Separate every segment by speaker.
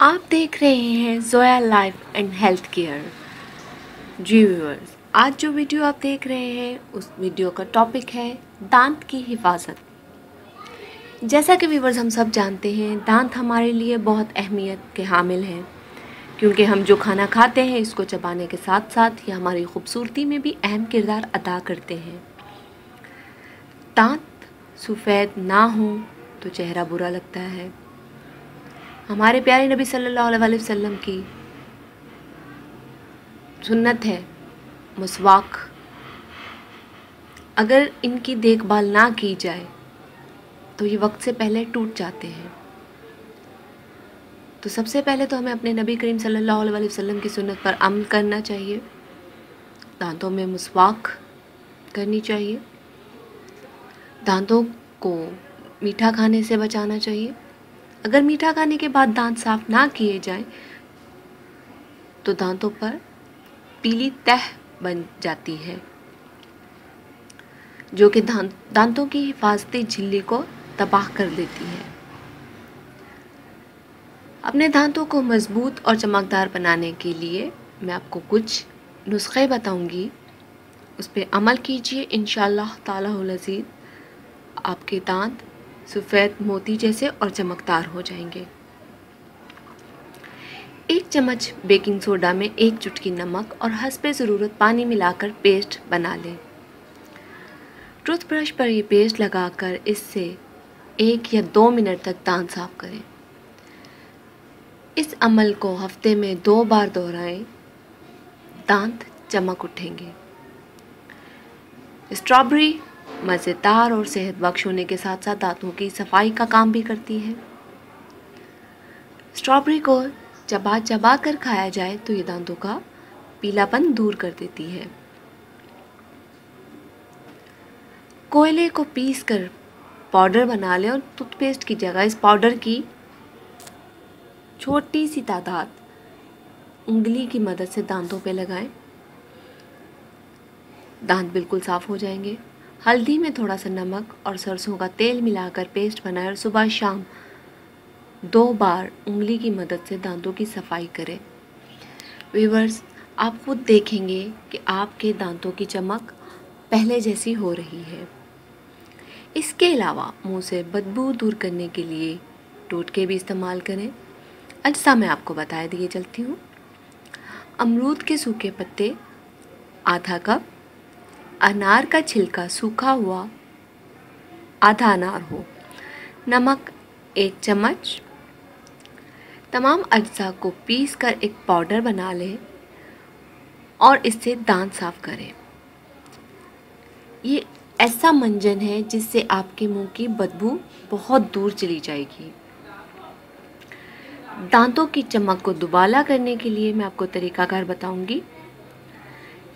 Speaker 1: आप देख रहे हैं Zoya life and health care. जी व्यूअर्स, आज जो वीडियो आप देख रहे हैं उस वीडियो का टॉपिक है दांत की हिफाजत। जैसा कि व्यूअर्स हम सब जानते हैं, दांत हमारे लिए बहुत अहमियत के हामिल हैं, क्योंकि हम जो खाना खाते हैं इसको चबाने के साथ साथ ये हमारी खूबसूरती में भी अहम किरदार अदा करते हैं। दांत सफ़ेद ना हो तो चेहरा बुरा लगता है। हमारे प्यारे नबी सल्लल्लाहु अलैहि वसल्लम की सुन्नत है मुस्वाक। अगर इनकी देखभाल ना की जाए तो ये वक्त से पहले टूट जाते हैं। तो सबसे पहले तो हमें अपने नबी करीम सल्लल्लाहु अलैहि वसल्लम की सुन्नत पर अमल करना चाहिए। दांतों में मुस्वाक करनी चाहिए। दांतों को मीठा खाने से बचाना चाहिए। अगर मीठा खाने के बाद दांत साफ ना किए जाएं तो दांतों पर पीली तह बन जाती है, जो कि दांतों की हिफाजती झिल्ली को तबाह कर देती है। अपने दांतों को मजबूत और चमकदार बनाने के लिए मैं आपको कुछ नुस्खे बताऊंगी, उस पर अमल कीजिए। इंशाअल्लाह ताला अज़ीज़ आपके दांत सफ़ेद मोती जैसे और चमकदार हो जाएंगे। 1 चम्मच बेकिंग सोडा में 1 चुटकी नमक और हस्बे ज़रूरत पानी मिलाकर पेस्ट बना लें। टूथब्रश पर ये पेस्ट लगाकर इससे 1 या 2 मिनट तक दांत साफ करें। इस अमल को हफ्ते में 2 बार दोहराएं, दांत चमक उठेंगे। स्ट्रॉबेरी मज़ेदार और सेहत बख्श होने के साथ साथ दांतों की सफाई का काम भी करती है। स्ट्रॉबेरी को चबा चबा कर खाया जाए तो ये दांतों का पीलापन दूर कर देती है। कोयले को पीस कर पाउडर बना लें और टूथपेस्ट की जगह इस पाउडर की छोटी सी तादाद उंगली की मदद से दांतों पे लगाएं। दांत बिल्कुल साफ हो जाएंगे। हल्दी में थोड़ा सा नमक और सरसों का तेल मिलाकर पेस्ट बनाएं और सुबह शाम 2 बार उंगली की मदद से दांतों की सफाई करें। व्यूअर्स, आप खुद देखेंगे कि आपके दांतों की चमक पहले जैसी हो रही है। इसके अलावा मुंह से बदबू दूर करने के लिए टोटके भी इस्तेमाल करें। अज्जा मैं आपको बता दिए चलती हूँ। अमरूद के सूखे पत्ते आधा कप, अनार का छिलका सूखा हुआ आधा अनार हो, नमक 1 चम्मच। तमाम अज्जा को पीस कर एक पाउडर बना लें और इससे दांत साफ करें। ये ऐसा मंजन है जिससे आपके मुंह की बदबू बहुत दूर चली जाएगी। दांतों की चमक को दुबाला करने के लिए मैं आपको तरीकाकार बताऊंगी।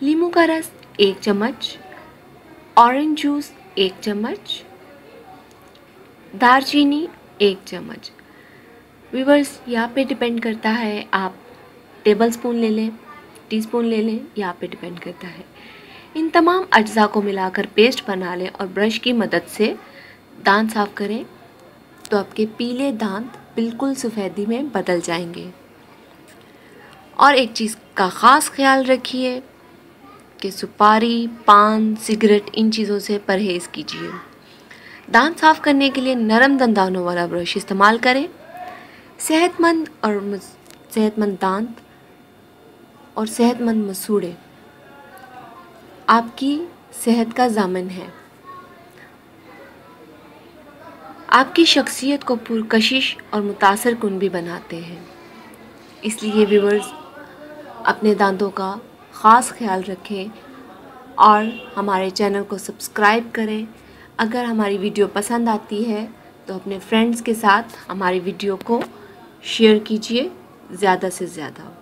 Speaker 1: नींबू का रस 1 चम्मच, ऑरेंज जूस 1 चम्मच, दालचीनी 1 चम्मच। व्यूअर्स, यहाँ पे डिपेंड करता है, आप टेबल स्पून ले लें, टीस्पून ले लें, यहाँ पे डिपेंड करता है। इन तमाम अज्जा को मिलाकर पेस्ट बना लें और ब्रश की मदद से दांत साफ करें तो आपके पीले दांत बिल्कुल सफ़ेदी में बदल जाएंगे। और एक चीज़ का ख़ास ख्याल रखिए कि सुपारी, पान, सिगरेट इन चीज़ों से परहेज़ कीजिए। दांत साफ करने के लिए नरम दंदानों वाला ब्रश इस्तेमाल करें। सेहतमंद दांत और सेहतमंद मसूड़े आपकी सेहत का ज़ामिन है। आपकी शख्सियत को पुरकशिश और मुतासर कुन भी बनाते हैं। इसलिए व्यूअर्स, अपने दांतों का ख़ास ख्याल रखें और हमारे चैनल को सब्सक्राइब करें। अगर हमारी वीडियो पसंद आती है तो अपने फ्रेंड्स के साथ हमारी वीडियो को शेयर कीजिए ज़्यादा से ज़्यादा।